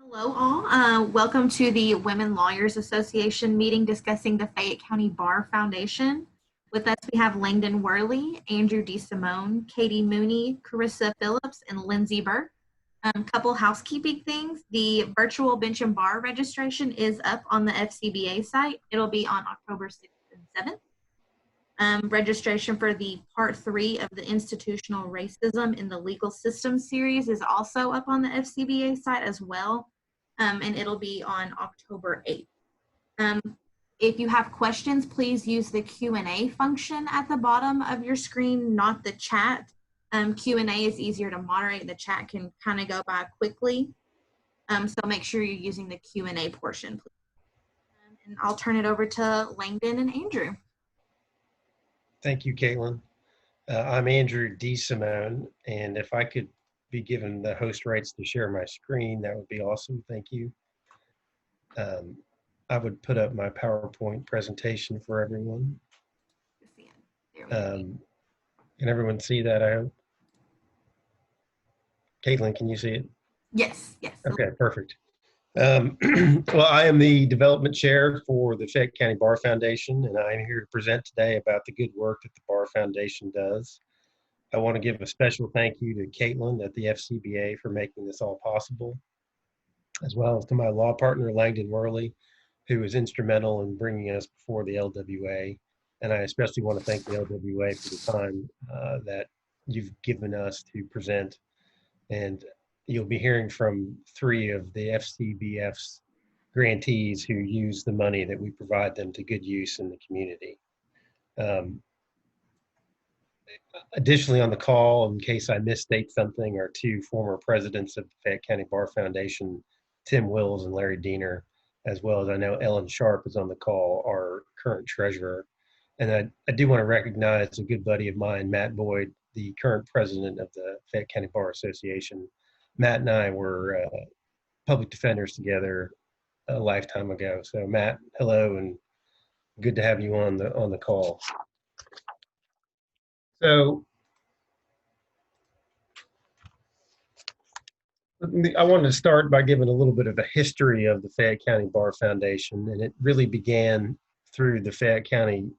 Hello, all. Welcome to the Women Lawyers Association meeting discussing the Fayette County Bar Foundation. With us, we have Langdon Worley, Andrew DeSimone, Katie Mooney, Corissa Phillips, and Lindsey Burke. Couple housekeeping things. The virtual bench and bar registration is up on the FCBA site. It'll be on October 6th and 7th. Registration for the part 3 of the institutional racism in the legal system series is also up on the FCBA site as well. And it'll be on October 8th. If you have questions, please use the Q&A function at the bottom of your screen, not the chat. Q&A is easier to moderate. The chat can kind of go by quickly. So make sure you're using the Q&A portion, please. And I'll turn it over to Langdon and Andrew. Thank you, Caitlin. I'm Andrew DeSimone, and if I could be given the host rights to share my screen, that would be awesome. Thank you. I would put up my PowerPoint presentation for everyone. Can everyone see that, I hope? Caitlin, can you see it? Yes, yes. Okay, perfect. Well, I am the development chair for the Fayette County Bar Foundation, and I am here to present today about the good work that the Bar Foundation does. I want to give a special thank you to Caitlin at the FCBA for making this all possible, as well as to my law partner, Langdon Worley, who was instrumental in bringing us before the LWA. And I especially want to thank the LWA for the time that you've given us to present. And you'll be hearing from 3 of the FCBF's grantees who use the money that we provide them to good use in the community. Additionally, on the call, in case I misstate something, are 2 former presidents of the Fayette County Bar Foundation, Tim Wills and Larry Diener, as well as I know Ellen Sharp is on the call, our current treasurer. And I do want to recognize a good buddy of mine, Matt Boyd, the current president of the Fayette County Bar Association. Matt and I were public defenders together a lifetime ago. So Matt, hello, and good to have you on the call. So I wanted to start by giving a little bit of a history of the Fayette County Bar Foundation, and it really began through the Fayette County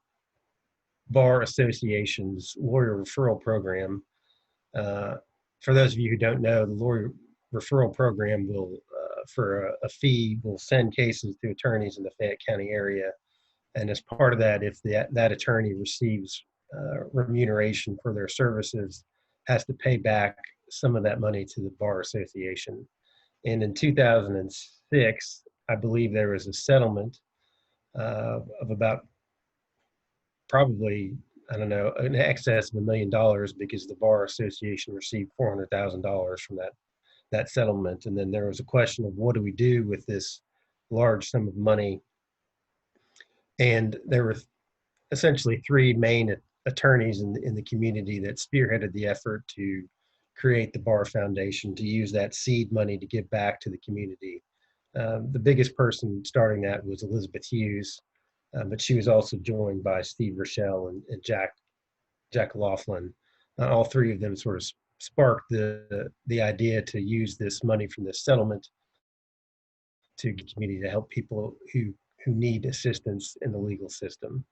Bar Association's lawyer referral program. For those of you who don't know, the lawyer referral program will, for a fee, will send cases to attorneys in the Fayette County area. And as part of that, if that attorney receives remuneration for their services, has to pay back some of that money to the Bar Association. And in 2006, I believe there was a settlement of about probably, I don't know, in excess of $1 million, because the Bar Association received $400,000 from that settlement. And then there was a question of what do we do with this large sum of money? And there were essentially 3 main attorneys in the community that spearheaded the effort to create the Bar Foundation, to use that seed money to give back to the community. The biggest person starting that was Elizabeth Hughes, but she was also joined by Steve Rochelle and Jack Laughlin. All 3 of them sort of sparked the idea to use this money from this settlement to the community to help people who need assistance in the legal system.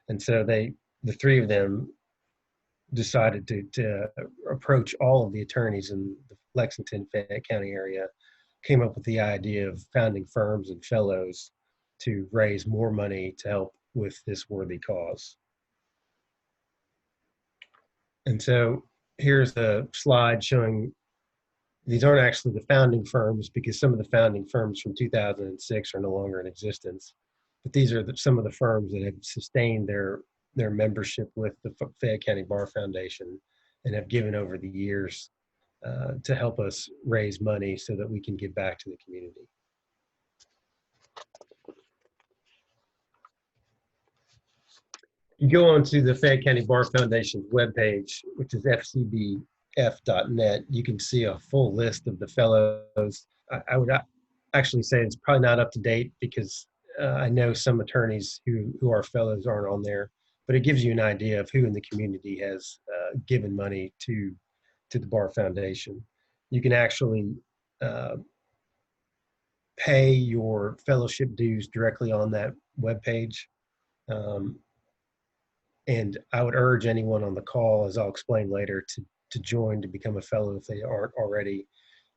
And so the 3 of them decided to approach all of the attorneys in the Lexington, Fayette County area, came up with the idea of founding firms and fellows to raise more money to help with this worthy cause. And so here's a slide showing, these aren't actually the founding firms, because some of the founding firms from 2006 are no longer in existence. But these are some of the firms that have sustained their membership with the Fayette County Bar Foundation and have given over the years to help us raise money so that we can give back to the community. You go on to the Fayette County Bar Foundation's webpage, which is fcbf.net. You can see a full list of the fellows. I would actually say it's probably not up to date, because I know some attorneys who are fellows aren't on there, but it gives you an idea of who in the community has given money to the Bar Foundation. You can actually pay your fellowship dues directly on that webpage. And I would urge anyone on the call, as I'll explain later, to join to become a fellow if they aren't already.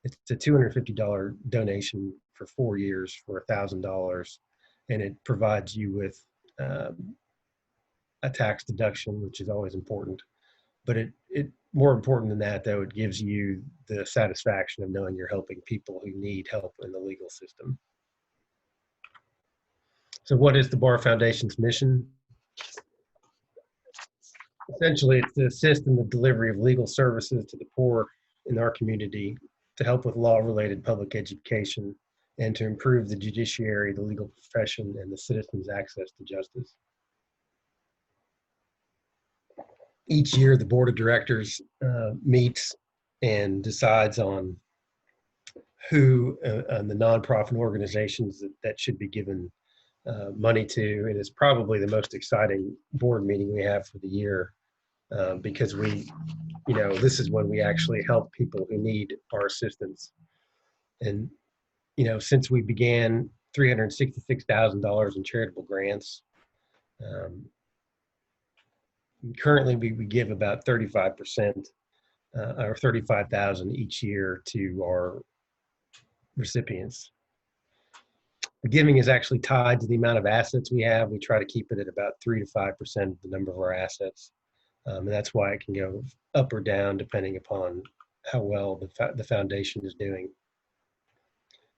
It's a $250 donation for 4 years for $1,000, and it provides you with a tax deduction, which is always important. But it more important than that, though, it gives you the satisfaction of knowing you're helping people who need help in the legal system. So what is the Bar Foundation's mission? Essentially, it's to assist in the delivery of legal services to the poor in our community, to help with law-related public education, and to improve the judiciary, the legal profession, and the citizens' access to justice. Each year, the board of directors meets and decides on who and the nonprofit organizations that should be given money to. And it's probably the most exciting board meeting we have for the year because this is when we actually help people who need our assistance. And, since we began $366,000 in charitable grants, currently we give about 35% or 35,000 each year to our recipients. The giving is actually tied to the amount of assets we have. We try to keep it at about 3 to 5% of the number of our assets. And that's why it can go up or down depending upon how well the foundation is doing.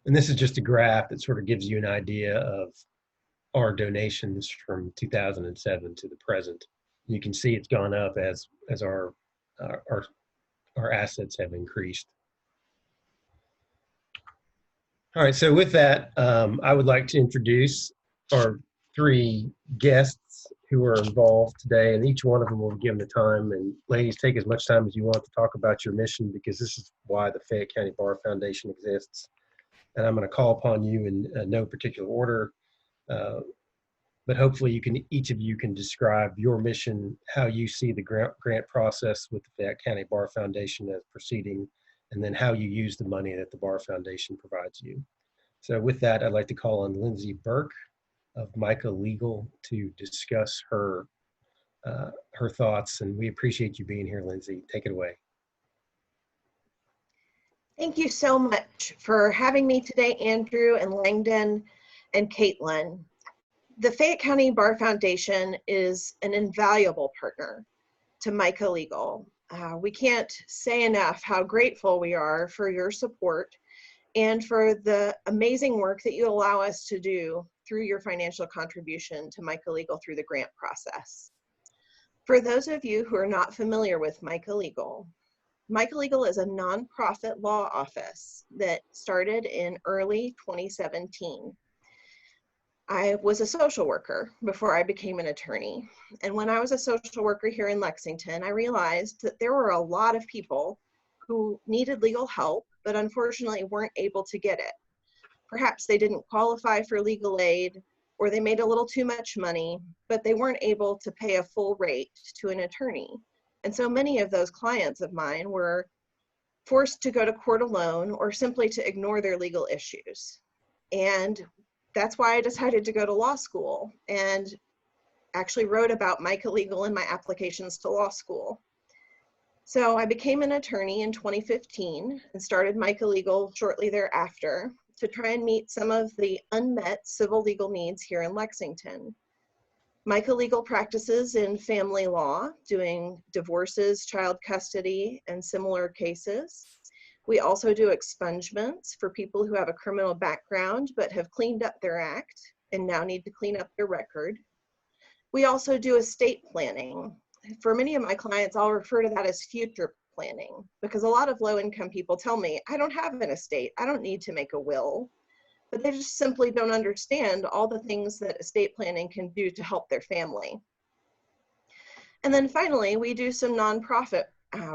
And this is just a graph that sort of gives you an idea of our donations from 2007 to the present. You can see it's gone up as our assets have increased. All right, so with that, I would like to introduce our 3 guests who are involved today, and each one of them will be given the time. And ladies, take as much time as you want to talk about your mission, because this is why the Fayette County Bar Foundation exists. And I'm going to call upon you in no particular order, but hopefully each of you can describe your mission, how you see the grant process with the Fayette County Bar Foundation as proceeding, and then how you use the money that the Bar Foundation provides you. So with that, I'd like to call on Lindsey Burke of Micah Legal to discuss her thoughts, and we appreciate you being here, Lindsey. Take it away. Thank you so much for having me today, Andrew and Langdon and Caitlin. The Fayette County Bar Foundation is an invaluable partner to Micah Legal. We can't say enough how grateful we are for your support and for the amazing work that you allow us to do through your financial contribution to Micah Legal through the grant process. For those of you who are not familiar with Micah Legal is a nonprofit law office that started in early 2017. I was a social worker before I became an attorney. And when I was a social worker here in Lexington, I realized that there were a lot of people who needed legal help, but unfortunately weren't able to get it. Perhaps they didn't qualify for legal aid, or they made a little too much money, but they weren't able to pay a full rate to an attorney. And so many of those clients of mine were forced to go to court alone or simply to ignore their legal issues. And that's why I decided to go to law school and actually wrote about Micah Legal in my applications to law school. So I became an attorney in 2015 and started Micah Legal shortly thereafter to try and meet some of the unmet civil legal needs here in Lexington. Micah Legal practices in family law, doing divorces, child custody, and similar cases. We also do expungements for people who have a criminal background but have cleaned up their act and now need to clean up their record. We also do estate planning. For many of my clients, I'll refer to that as future planning, because a lot of low-income people tell me, I don't have an estate, I don't need to make a will, but they just simply don't understand all the things that estate planning can do to help their family. And then finally, we do some nonprofit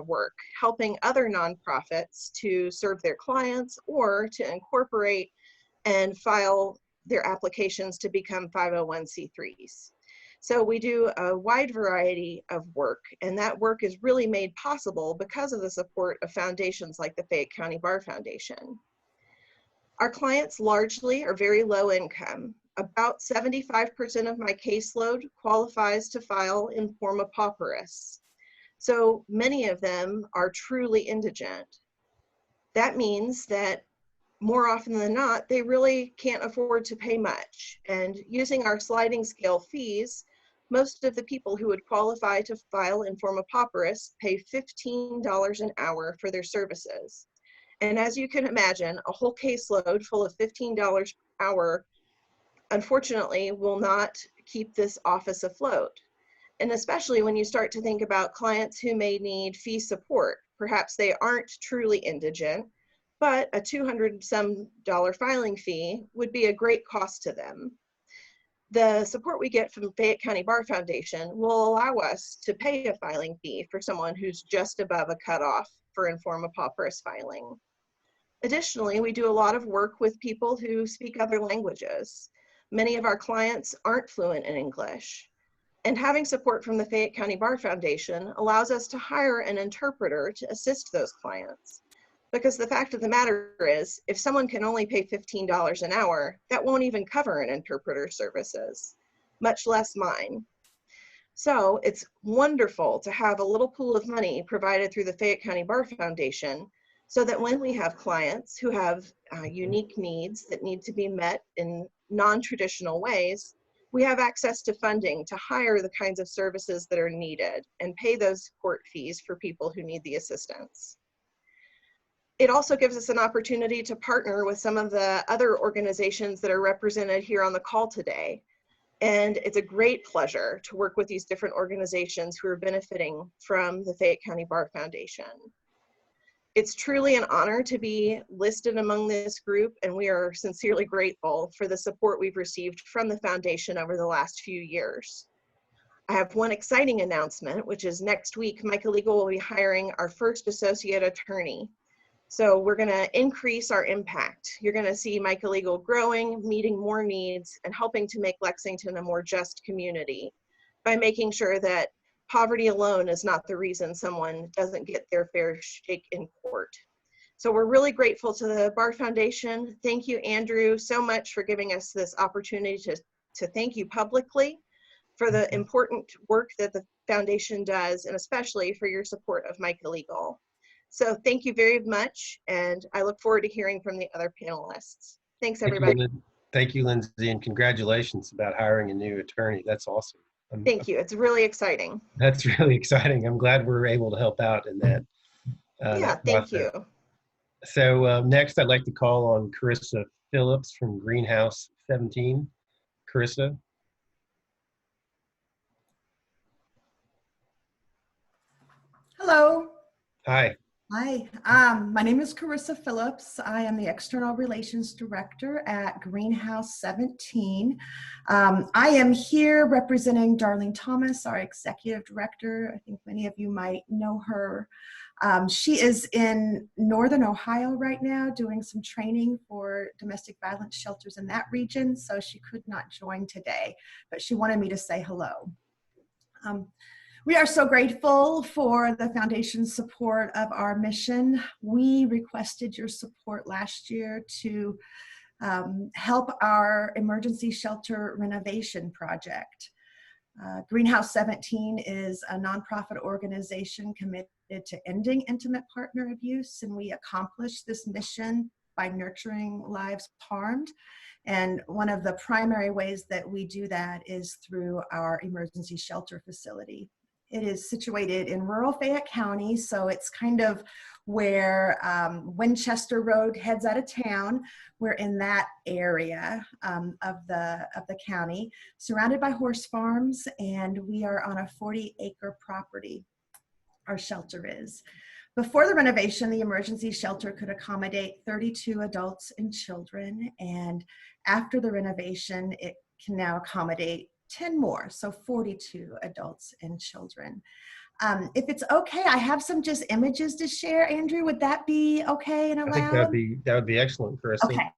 work, helping other nonprofits to serve their clients or to incorporate and file their applications to become 501c3s. So we do a wide variety of work, and that work is really made possible because of the support of foundations like the Fayette County Bar Foundation. Our clients largely are very low income. About 75% of my caseload qualifies to file in form of pauperous. So many of them are truly indigent. That means that more often than not, they really can't afford to pay much. And using our sliding scale fees, most of the people who would qualify to file in form of pauperous pay $15 an hour for their services. And as you can imagine, a whole caseload full of $15 per hour, unfortunately, will not keep this office afloat. And especially when you start to think about clients who may need fee support. Perhaps they aren't truly indigent, but a $200 some filing fee would be a great cost to them. The support we get from Fayette County Bar Foundation will allow us to pay a filing fee for someone who's just above a cutoff for in form of pauperous filing. Additionally, we do a lot of work with people who speak other languages. Many of our clients aren't fluent in English. And having support from the Fayette County Bar Foundation allows us to hire an interpreter to assist those clients. Because the fact of the matter is, if someone can only pay $15 an hour, that won't even cover an interpreter's services, much less mine. So it's wonderful to have a little pool of money provided through the Fayette County Bar Foundation so that when we have clients who have unique needs that need to be met in non-traditional ways, we have access to funding to hire the kinds of services that are needed and pay those support fees for people who need the assistance. It also gives us an opportunity to partner with some of the other organizations that are represented here on the call today. And it's a great pleasure to work with these different organizations who are benefiting from the Fayette County Bar Foundation. It's truly an honor to be listed among this group, and we are sincerely grateful for the support we've received from the foundation over the last few years. I have one exciting announcement, which is next week, Micah Legal will be hiring our first associate attorney. So we're gonna increase our impact. You're gonna see Micah Legal growing, meeting more needs, and helping to make Lexington a more just community by making sure that poverty alone is not the reason someone doesn't get their fair shake in court. So we're really grateful to the Bar Foundation. Thank you, Andrew, so much for giving us this opportunity to thank you publicly for the important work that the foundation does, and especially for your support of Micah Legal. So thank you very much, and I look forward to hearing from the other panelists. Thanks, everybody. Thank you, Lindsey, and congratulations about hiring a new attorney. That's awesome. Thank you. It's really exciting. That's really exciting. I'm glad we're able to help out in that. Yeah, thank you. So next, I'd like to call on Corissa Phillips from Greenhouse 17. Corissa. Hello. Hi. Hi, my name is Corissa Phillips. I am the External Relations Director at Greenhouse 17. I am here representing Darlene Thomas, our Executive Director. I think many of you might know her. She is in Northern Ohio right now doing some training for domestic violence shelters in that region, so she could not join today, but she wanted me to say hello. We are so grateful for the Foundation's support of our mission. We requested your support last year to help our emergency shelter renovation project. Greenhouse 17 is a nonprofit organization committed to ending intimate partner abuse, and we accomplish this mission by nurturing lives harmed. And one of the primary ways that we do that is through our emergency shelter facility. It is situated in rural Fayette County, so it's kind of where Winchester Road heads out of town. We're in that area of the county, surrounded by horse farms, and we are on a 40-acre property. Our shelter is. Before the renovation, the emergency shelter could accommodate 32 adults and children, and after the renovation, it can now accommodate 10 more, so 42 adults and children. If it's okay, I have some just images to share. Andrew, would that be okay and allowed? I think that would be excellent, Corissa. Okay.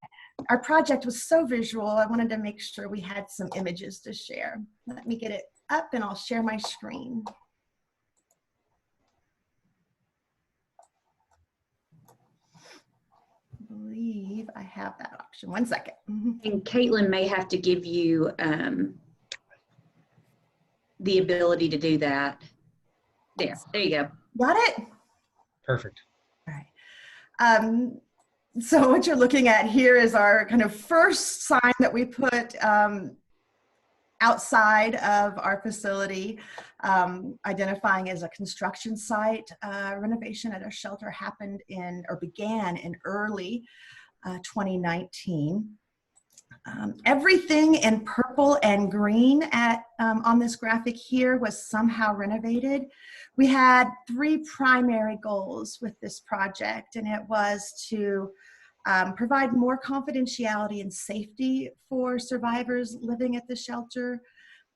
Our project was so visual, I wanted to make sure we had some images to share. Let me get it up and I'll share my screen. believe I have that option. One second. Mhm. And Caitlin may have to give you the ability to do that. There you go. Got it? Perfect. All right. So what you're looking at here is our kind of first sign that we put outside of our facility, identifying as a construction site. Renovation at our shelter happened began in early 2019. Everything in purple and green on this graphic here was somehow renovated. We had 3 primary goals with this project, and it was to provide more confidentiality and safety for survivors living at the shelter,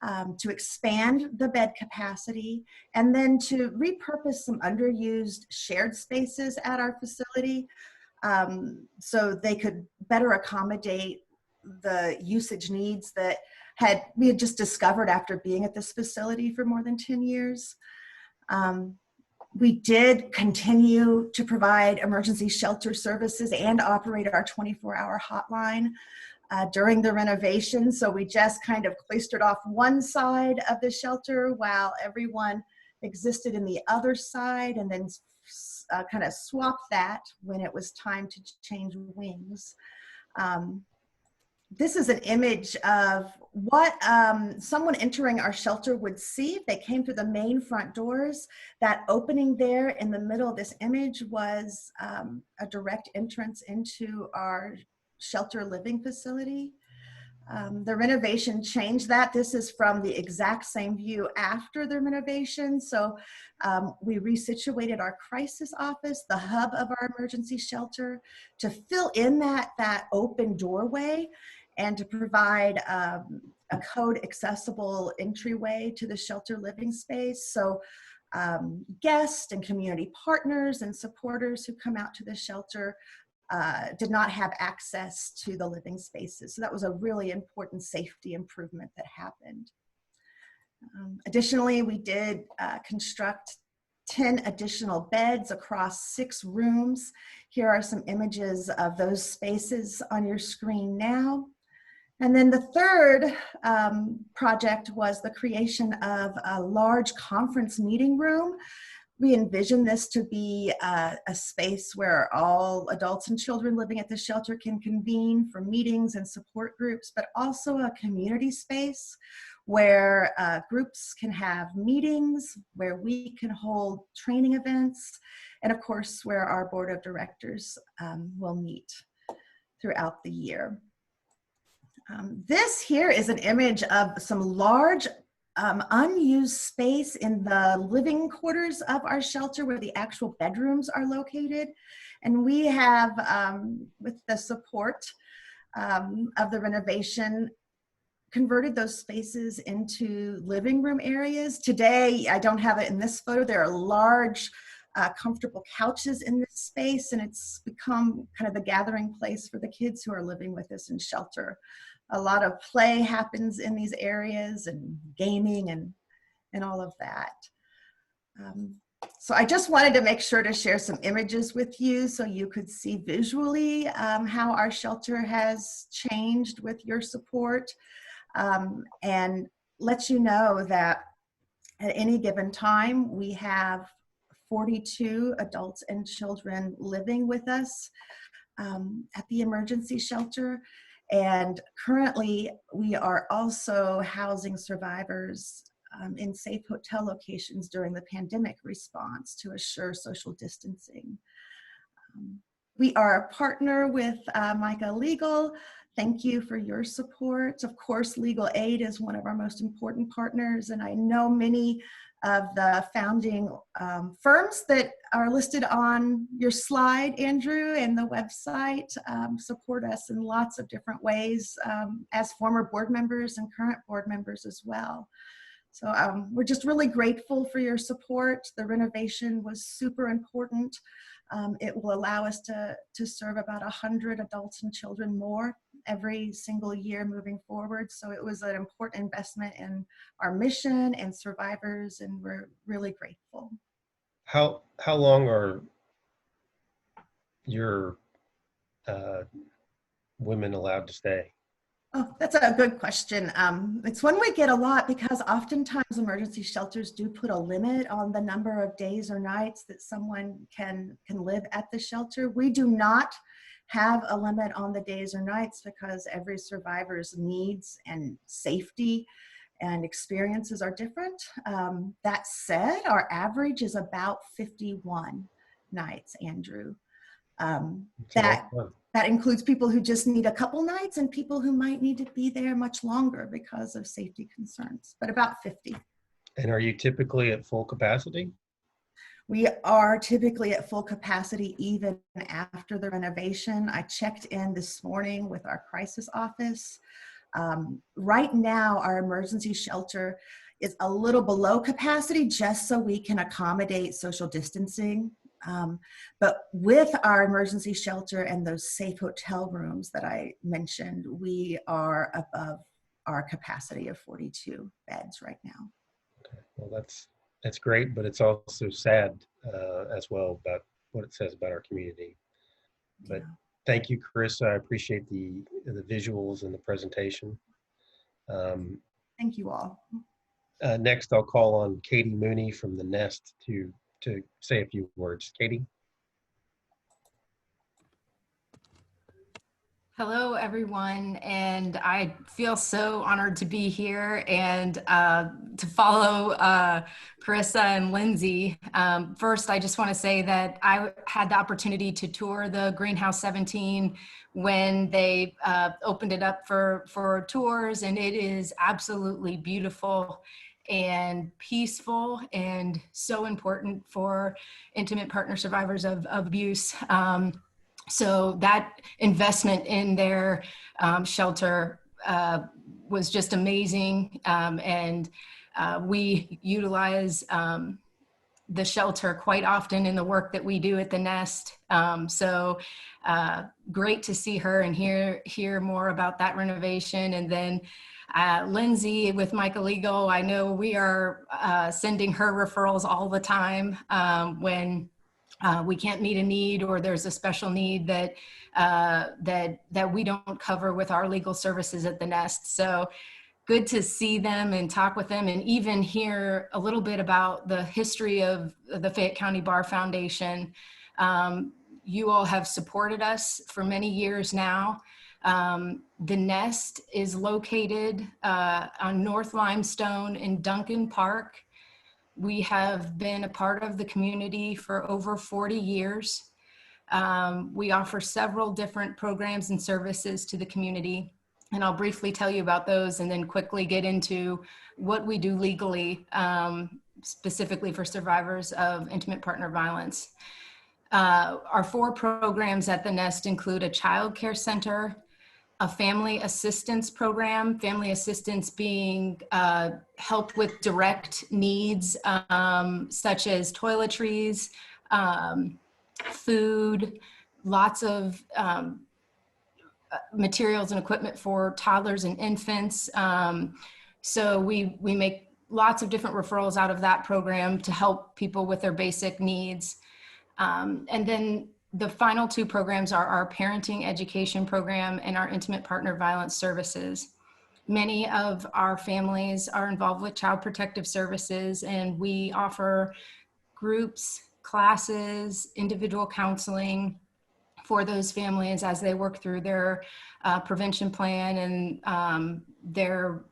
to expand the bed capacity, and then to repurpose some underused shared spaces at our facility so they could better accommodate the usage needs that we had just discovered after being at this facility for more than 10 years. We did continue to provide emergency shelter services and operate our 24-hour hotline during the renovation. So we just kind of cloistered off one side of the shelter while everyone existed in the other side, and then kind of swapped that when it was time to change wings. This is an image of what someone entering our shelter would see if they came through the main front doors. That opening there in the middle of this image was a direct entrance into our shelter living facility. The renovation changed that. This is from the exact same view after the renovation. So we resituated our crisis office, the hub of our emergency shelter, to fill in that open doorway and to provide a code accessible entryway to the shelter living space. So guests and community partners and supporters who come out to the shelter did not have access to the living spaces. So that was a really important safety improvement that happened. Additionally, we did construct 10 additional beds across 6 rooms. Here are some images of those spaces on your screen now. And then the third project was the creation of a large conference meeting room. We envision this to be a space where all adults and children living at the shelter can convene for meetings and support groups, but also a community space where groups can have meetings, where we can hold training events, and of course, where our board of directors will meet throughout the year. This here is an image of some large unused space in the living quarters of our shelter where the actual bedrooms are located. And we have, with the support of the renovation, converted those spaces into living room areas. Today, I don't have it in this photo, there are large comfortable couches in this space, and it's become kind of the gathering place for the kids who are living with us in shelter. A lot of play happens in these areas, and gaming and all of that. So I just wanted to make sure to share some images with you so you could see visually how our shelter has changed with your support, and let you know that at any given time we have 42 adults and children living with us at the emergency shelter. And currently, we are also housing survivors in safe hotel locations during the pandemic response to assure social distancing. We are a partner with Micah Legal. Thank you for your support. Of course, Legal Aid is one of our most important partners, and I know many of the founding firms that are listed on your slide, Andrew, and the website support us in lots of different ways as former board members and current board members as well. So we're just really grateful for your support. The renovation was super important. It will allow us to serve about 100 adults and children more every single year moving forward. So it was an important investment in our mission and survivors, and we're really grateful. How long are your women allowed to stay? Oh, that's a good question. It's one we get a lot because oftentimes emergency shelters do put a limit on the number of days or nights that someone can live at the shelter. We do not have a limit on the days or nights because every survivor's needs and safety and experiences are different. That said, our average is about 51 nights, Andrew. It's a lot of fun. That includes people who just need a couple nights and people who might need to be there much longer because of safety concerns, but about 50. And are you typically at full capacity? We are typically at full capacity even after the renovation. I checked in this morning with our crisis office. Right now, our emergency shelter is a little below capacity just so we can accommodate social distancing. But with our emergency shelter and those safe hotel rooms that I mentioned, we are above our capacity of 42 beds right now. Okay. Well, that's great, but it's also sad as well about what it says about our community. But Yeah. thank you, Corissa. I appreciate the visuals and the presentation. Thank you all. Next, I'll call on Katie Mooney from the Nest to say a few words. Katie? Hello, everyone, and I feel so honored to be here and to follow Corissa and Lindsey. First, I just want to say that I had the opportunity to tour the Greenhouse 17 when they opened it up for tours, and it is absolutely beautiful and peaceful and so important for intimate partner survivors of abuse. So that investment in their shelter was just amazing. And we utilize the shelter quite often in the work that we do at the Nest. So great to see her and hear more about that renovation. And then Lindsey with Michael Legal, I know we are sending her referrals all the time when we can't meet a need or there's a special need that we don't cover with our legal services at the Nest. So good to see them and talk with them and even hear a little bit about the history of the Fayette County Bar Foundation. You all have supported us for many years now. The Nest is located on North Limestone in Duncan Park. We have been a part of the community for over 40 years. We offer several different programs and services to the community, and I'll briefly tell you about those and then quickly get into what we do legally, specifically for survivors of intimate partner violence. Our 4 programs at the Nest include a child care center, a family assistance program, family assistance being help with direct needs such as toiletries, food, lots of materials and equipment for toddlers and infants. So we make lots of different referrals out of that program to help people with their basic needs. And then the final 2 programs are our parenting education program and our intimate partner violence services. Many of our families are involved with child protective services, and we offer groups, classes, individual counseling for those families as they work through their prevention plan and their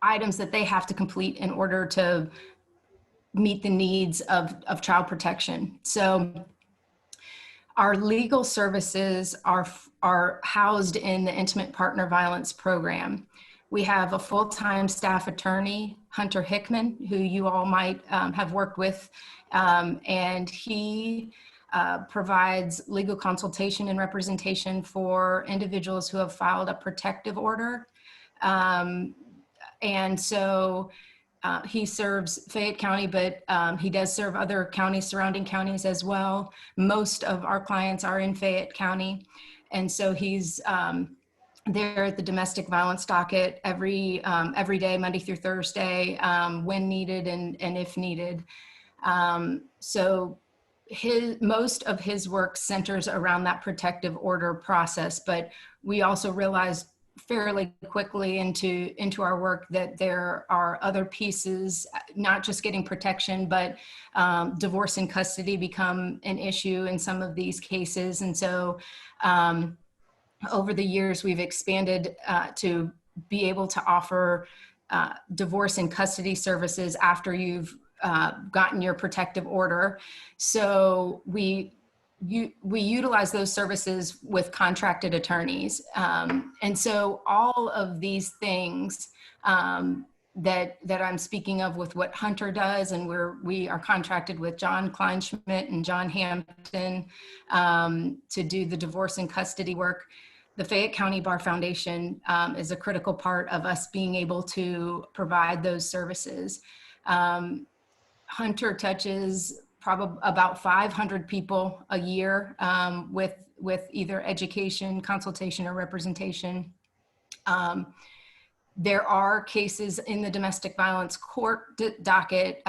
items that they have to complete in order to meet the needs of child protection. So our legal services are housed in the intimate partner violence program. We have a full-time staff attorney, Hunter Hickman, who you all might have worked with, and he provides legal consultation and representation for individuals who have filed a protective order. And so he serves Fayette County, but he does serve other counties, surrounding counties as well. Most of our clients are in Fayette County. And so he's there at the domestic violence docket every day, Monday through Thursday, when needed and if needed. So most of his work centers around that protective order process, but we also realized fairly quickly into our work that there are other pieces, not just getting protection, but divorce and custody become an issue in some of these cases. And so over the years, we've expanded to be able to offer divorce and custody services after you've gotten your protective order. So we utilize those services with contracted attorneys. And so all of these things that I'm speaking of with what Hunter does, and we are contracted with John Kleinschmidt and John Hampton to do the divorce and custody work. The Fayette County Bar Foundation is a critical part of us being able to provide those services. Hunter touches probably about 500 people a year with either education, consultation, or representation. There are cases in the domestic violence court docket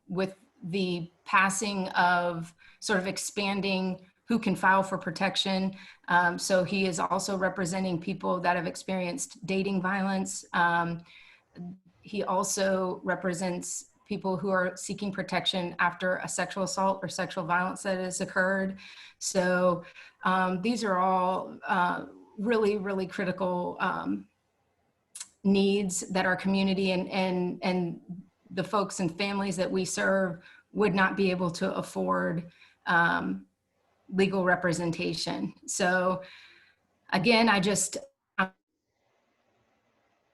with the passing of sort of expanding who can file for protection. So he is also representing people that have experienced dating violence. He also represents people who are seeking protection after a sexual assault or sexual violence that has occurred. So these are all really, really critical needs that our community and the folks and families that we serve would not be able to afford legal representation. So again,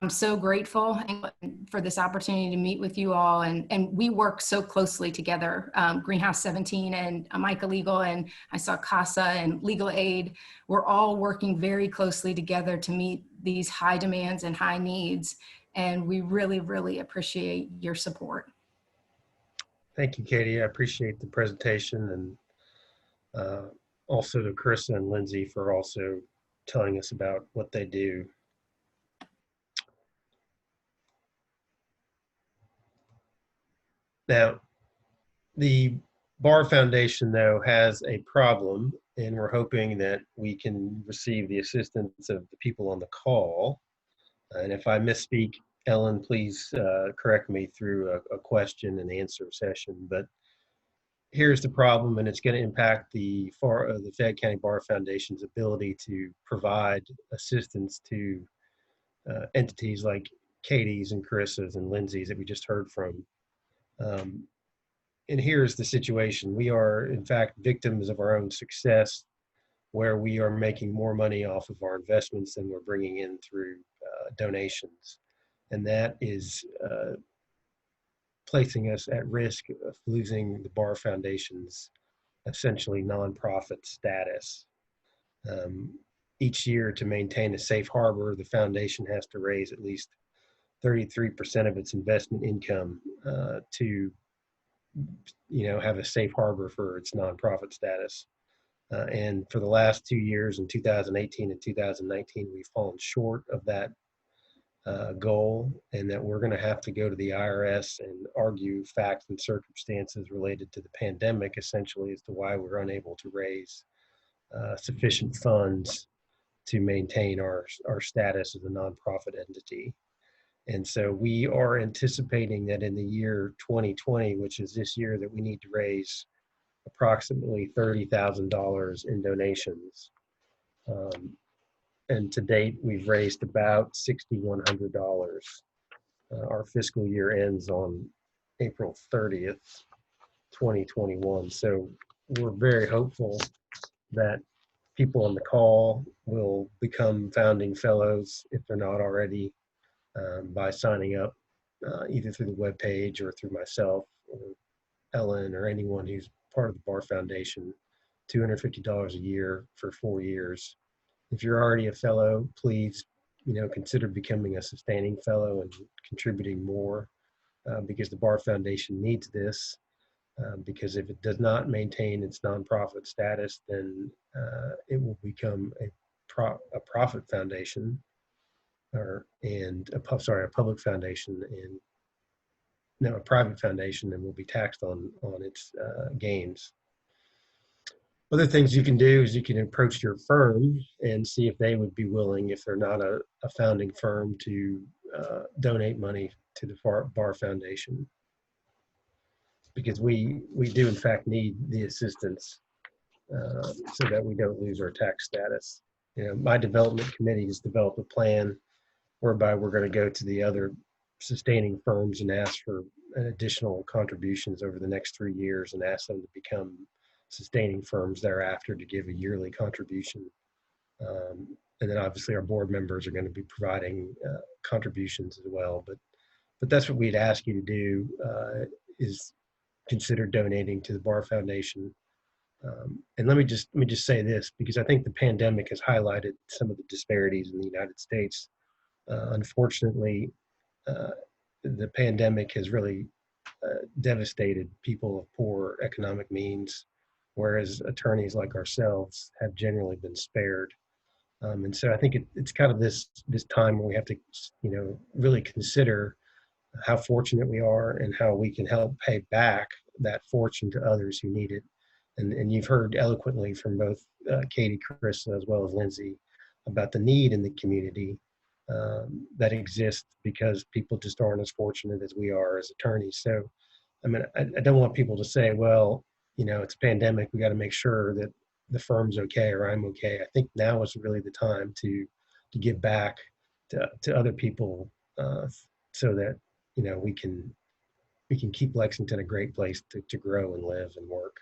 I'm so grateful for this opportunity to meet with you all. And we work so closely together, Greenhouse 17 and Micah Legal, and I saw CASA and Legal Aid. We're all working very closely together to meet these high demands and high needs. And we really, really appreciate your support. Thank you, Katie. I appreciate the presentation, and also to Corissa and Lindsey for also telling us about what they do. Now, the Bar Foundation, though, has a problem, and we're hoping that we can receive the assistance of the people on the call. And if I misspeak, Ellen, please correct me through a question and answer session. But here's the problem, and it's going to impact the Fayette County Bar Foundation's ability to provide assistance to entities like Katie's and Carissa's and Lindsey's that we just heard from. And here's the situation. We are, in fact, victims of our own success, where we are making more money off of our investments than we're bringing in through donations. And that is placing us at risk of losing the Bar Foundation's essentially nonprofit status. Each year, to maintain a safe harbor, the foundation has to raise at least 33% of its investment income to have a safe harbor for its nonprofit status. And for the last 2 years, in 2018 and 2019, we've fallen short of that goal, and that we're going to have to go to the IRS and argue facts and circumstances related to the pandemic, essentially, as to why we're unable to raise sufficient funds to maintain our status as a nonprofit entity. And so we are anticipating that in the year 2020, which is this year, that we need to raise approximately $30,000 in donations. And to date, we've raised about $6,100. Our fiscal year ends on April 30th, 2021. So we're very hopeful that people on the call will become founding fellows, if they're not already, by signing up either through the webpage or through myself or Ellen or anyone who's part of the Bar Foundation. $250 a year for 4 years. If you're already a fellow, please, consider becoming a sustaining fellow and contributing more, because the Bar Foundation needs this. Because if it does not maintain its nonprofit status, then it will become a profit foundation, a public foundation, and a private foundation, and will be taxed on its gains. Other things you can do is you can approach your firm and see if they would be willing, if they're not a founding firm, to donate money to the Bar Foundation, because we do in fact need the assistance so that we don't lose our tax status. You know, my development committee has developed a plan whereby we're going to go to the other sustaining firms and ask for additional contributions over the next 3 years and ask them to become sustaining firms thereafter to give a yearly contribution. And then obviously our board members are going to be providing contributions as well. But that's what we'd ask you to do, is consider donating to the Bar Foundation. And let me just say this, because I think the pandemic has highlighted some of the disparities in the United States. Unfortunately, the pandemic has really devastated people of poor economic means, whereas attorneys like ourselves have generally been spared. And so I think it's kind of this time where we have to, you know, really consider how fortunate we are and how we can help pay back that fortune to others who need it. And you've heard eloquently from both Katie, Corissa, as well as Lindsey about the need in the community that exists because people just aren't as fortunate as we are as attorneys. So, I mean, I don't want people to say, well, you know, it's a pandemic, we got to make sure that the firm's okay or I'm okay. I think now is really the time to give back to other people so that, you know, we can keep Lexington a great place to grow and live and work.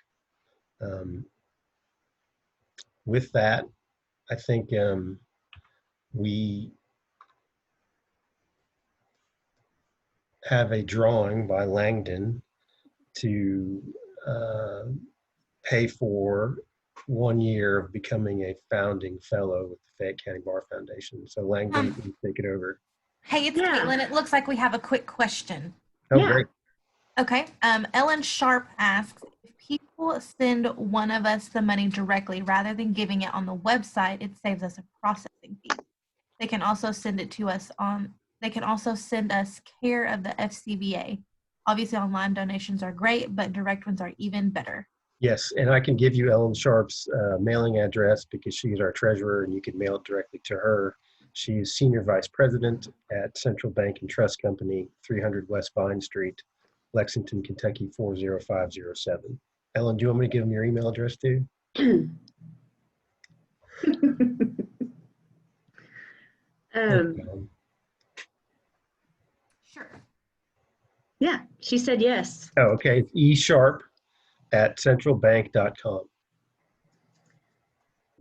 With that, I think we have a drawing by Langdon to pay for 1 year of becoming a founding fellow with the Fayette County Bar Foundation. So Langdon, please take it over. Hey, it's Yeah. Caitlin. It looks like we have a quick question. Oh, Yeah. great. Okay. Ellen Sharp asks, if people send one of us the money directly rather than giving it on the website, it saves us a processing fee. They can also send it to us they can also send us care of the FCBA. Obviously, online donations are great, but direct ones are even better. Yes, and I can give you Ellen Sharp's mailing address because she's our treasurer and you can mail it directly to her. She's Senior Vice President at Central Bank and Trust Company, 300 West Vine Street, Lexington, Kentucky, 40507. Ellen, do you want me to give them your email address too? Sure. Yeah, she said yes. Oh, okay. It's esharp@centralbank.com.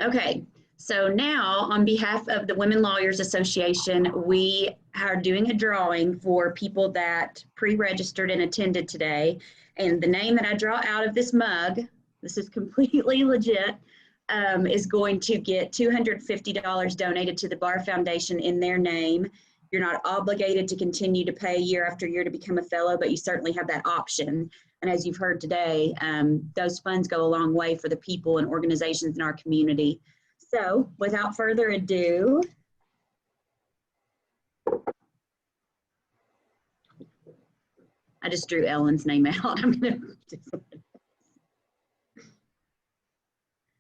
Okay, so now on behalf of the Women Lawyers Association, we are doing a drawing for people that pre-registered and attended today. And the name that I draw out of this mug, this is completely legit, is going to get $250 donated to the Bar Foundation in their name. You're not obligated to continue to pay year after year to become a fellow, but you certainly have that option. And as you've heard today, those funds go a long way for the people and organizations in our community. So without further ado, I just drew Ellen's name out.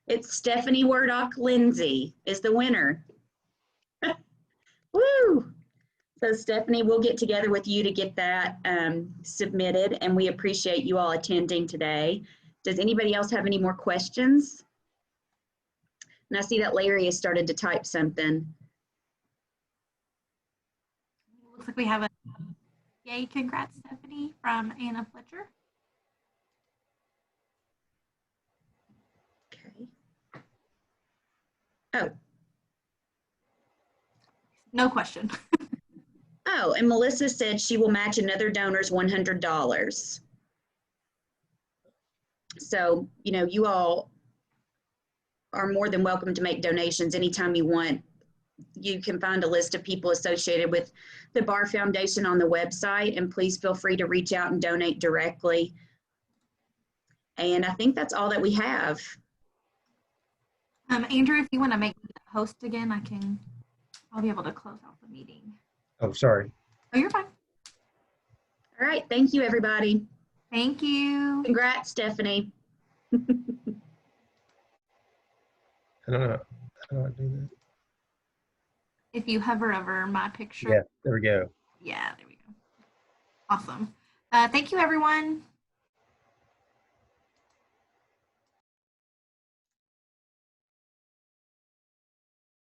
It's Stephanie Wardock Lindsey is the winner. Woo! So Stephanie, we'll get together with you to get that submitted, and we appreciate you all attending today. Does anybody else have any more questions? And I see that Larry has started to type something. Looks like we have a yay, congrats, Stephanie, from Anna Fletcher. Okay. Oh. No question. Oh, and Melissa said she will match another donor's $100. So, you know, you all are more than welcome to make donations anytime you want. You can find a list of people associated with the Bar Foundation on the website, and please feel free to reach out and donate directly. And I think that's all that we have. Andrew, if you want to make me the host again, I'll be able to close out the meeting. Oh, sorry. Oh, you're fine. All right, thank you, everybody. Thank you. Congrats, Stephanie. I don't know. How do I do that? If you hover over my picture. Yeah, there we go. Yeah, there we go. Awesome. Thank you, everyone.